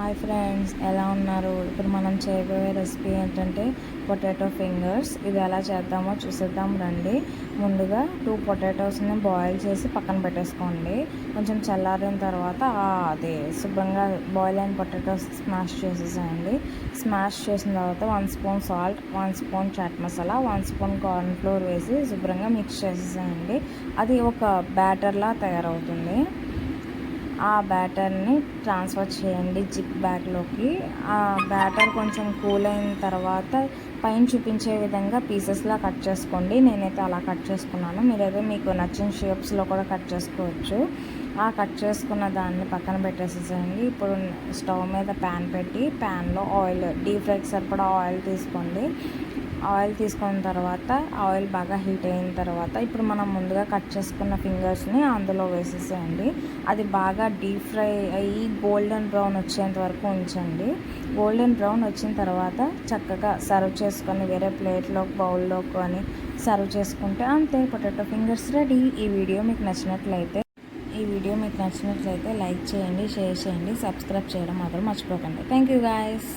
Hi friends, ఎలా ఉన్నారు? ఇప్పుడు మనం చేయబోయే రెసిపీ ఏంటంటే పొటాటో ఫింగర్స్. ఇది ఎలా చేద్దామో చూసేద్దాం రండి. ముందుగా 2 పొటాటోస్ని బాయిల్ చేసి పక్కన పెట్టేసుకోండి. కొంచెం చల్లారిన తర్వాత అది శుభ్రంగా బాయిల్ అయిన పొటాటోస్ స్మాష్ చేసేసేయండి. స్మాష్ చేసిన తర్వాత 1 spoon salt, 1 spoon chaat masala, 1 spoon corn flour వేసి శుభ్రంగా మిక్స్ చేసేసేయండి. అది ఒక బ్యాటర్లా తయారవుతుంది. ఆ బ్యాటర్ని ట్రాన్స్ఫర్ చేయండి జిప్ బ్యాగ్లోకి. ఆ బ్యాటర్ కొంచెం కూల్ అయిన తర్వాత పైన చూపించే విధంగా పీసెస్లా కట్ చేసుకోండి. నేనైతే అలా కట్ చేసుకున్నాను. మీరైతే మీకు నచ్చిన షేప్స్లో కూడా కట్ చేసుకోవచ్చు. ఆ కట్ చేసుకున్న దాన్ని పక్కన పెట్టేసేసేయండి. ఇప్పుడు స్టవ్ మీద ప్యాన్ పెట్టి ప్యాన్లో ఆయిల్, డీప్ ఫ్రైకి సరిపడా ఆయిల్ తీసుకోండి. ఆయిల్ తీసుకున్న తర్వాత ఆయిల్ బాగా హీట్ అయిన తర్వాత ఇప్పుడు మనం ముందుగా కట్ చేసుకున్న ఫింగర్స్ని అందులో వేసేసేయండి. అది బాగా డీప్ ఫ్రై అయ్యి గోల్డెన్ బ్రౌన్ వచ్చేంత వరకు ఉంచండి. గోల్డెన్ బ్రౌన్ వచ్చిన తర్వాత చక్కగా సర్వ్ చేసుకొని వేరే ప్లేట్లోకి, బౌల్లోకి అని సర్వ్ చేసుకుంటే అంతే, పొటాటో ఫింగర్స్ రెడీ. ఈ వీడియో మీకు నచ్చినట్లయితే లైక్ చేయండి, షేర్ చేయండి, సబ్స్క్రైబ్ చేయడం మాత్రం మర్చిపోకండి. Thank you guys.